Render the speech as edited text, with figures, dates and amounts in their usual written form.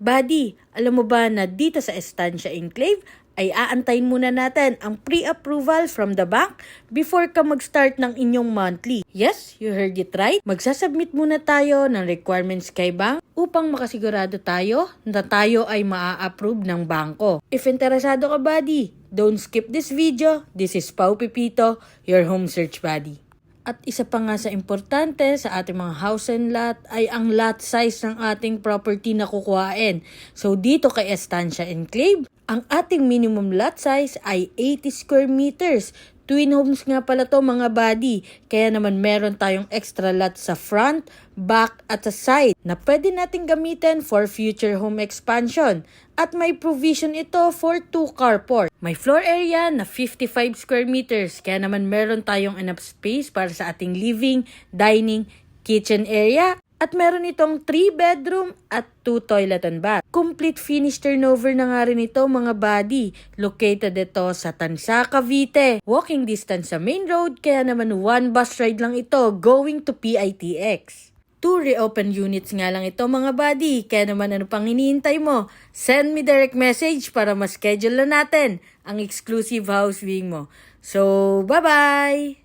Buddy, alam mo ba na dito sa Estancia Enclave ay aantayin muna natin ang pre-approval from the bank before ka mag-start ng inyong monthly. Yes, you heard it right. Magsasubmit muna tayo ng requirements kay bank upang makasigurado tayo na tayo ay maa-approve ng bangko. If interesado ka, buddy, don't skip this video. This is Pau Pipito, your home search buddy. At isa pa nga sa importante sa ating mga house and lot ay ang lot size ng ating property na kukuhain. So dito kay Estancia Enclave, ang ating minimum lot size ay 80 square meters. Twin homes nga pala to mga buddy, kaya naman meron tayong extra lot sa front, back at sa side na pwede natin gamitin for future home expansion. At may provision ito for 2 carport. May floor area na 55 square meters, kaya naman meron tayong enough space para sa ating living, dining, kitchen area. At meron itong 3 bedroom at 2 toilet and bath. Complete finish turnover na nga rin ito mga buddy. Located ito sa Tansa, Cavite. Walking distance sa main road, kaya naman 1 bus ride lang ito going to PITX. 2 reopen units nga lang ito mga buddy. Kaya naman ano pang hinihintay mo? Send me direct message para ma-schedule na natin ang exclusive house viewing mo. So, bye-bye!